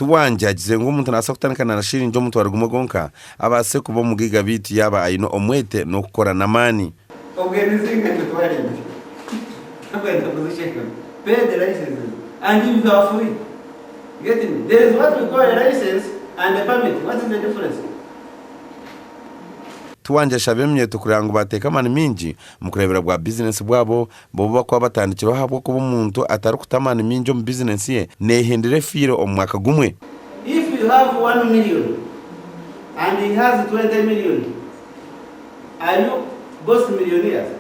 tuwanje agize ngo umuntu nasa kutanikana na shiri njo muntu waruguma gonka abase kuba mu gigabit yaba ayino omwete no gukora namani organizing and tuwari the position pay the license and you are free getting there is what we call a license and a permit. What is the difference? tuwanje shabemye tukuranga ngo bateka mani minji mu kurebera bwa business bwabo bo bakwa batandikiro habwo kuba umuntu atari kutamana minjo mu business ye nehendere fire omwaka gumwe. If you have 1 million and he has 20 million, are you both millionaires?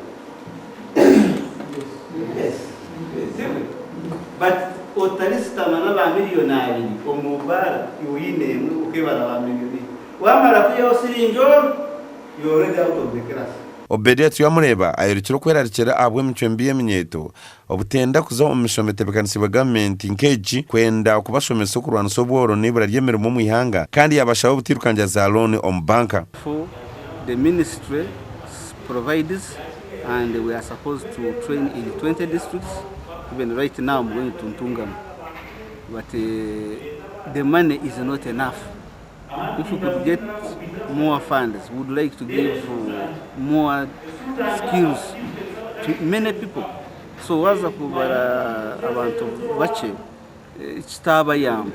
Yes. But otarista manaba millionaire omubara yuine mu ukebara ba millionaire wamara kuyo sirinjo you already out of the class. Obediat yamureba ayirukiro kwerarikira abwe micwembiye minyeto obutenda kuza omishome tebekanisi ba government nkeji kwenda kubashomesa kurwana soboro nibura ryemeremo mu ihanga kandi yabashaho butirukanja za loan banka. For the ministry provides and we are supposed to train in 20 districts. Even right now I'm going to Ntungamo, but the money is not enough. If we could get more funds, we would like to give more skills to many people. So waza kubara abantu bace kitaba yam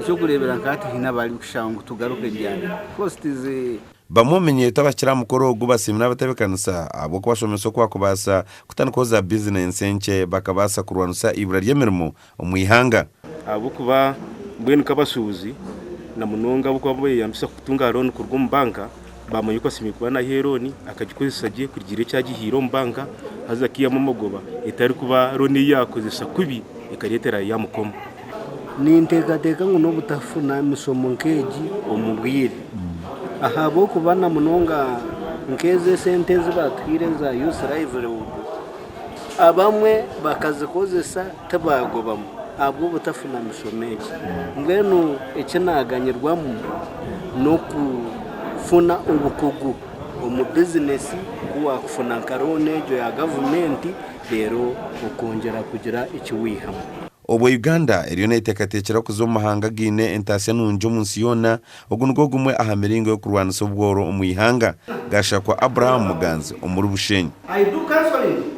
cyo kurebera nkati hinabali kushangu tugaruke ryane. First is bamumenye tabakira mukoro gubasimira batebekanisa abo kubashomesa kwa kubasa kutanukoza business enche bakabasa kurwanusa ibura ryemeremo omwihanga abo kuba mbwenu kabasubuzi na munonga buko babo yamisa kutunga loan ku rw'umbanka bamenye ko simikuba na heroni akagikozesage kugira cyagihiro mbanka hazakiya mu mogoba itari kuba roni yakozesa kubi ikaretera yamukoma ni ntekateka ngo no butafuna misomo nkeji omubwire aha bo kubana munonga nkeze senteze batwireza yose livelihood abamwe bakazikozesa tabagobamo abo butafuna misomeje ngwenu ecenaganyirwamo no kufuna ubukugu mu business kuwa kufuna karone jo ya government rero ukongera kugira ikiwihamo. Obo Uganda eriyo netekatekera kuzo mahanga gine entase nunjo munsi yona ogungo gumwe ahamiringo yo kurwana sobworo omwihanga gasha kwa Abraham Muganzi omuri Bushenyi. I do counseling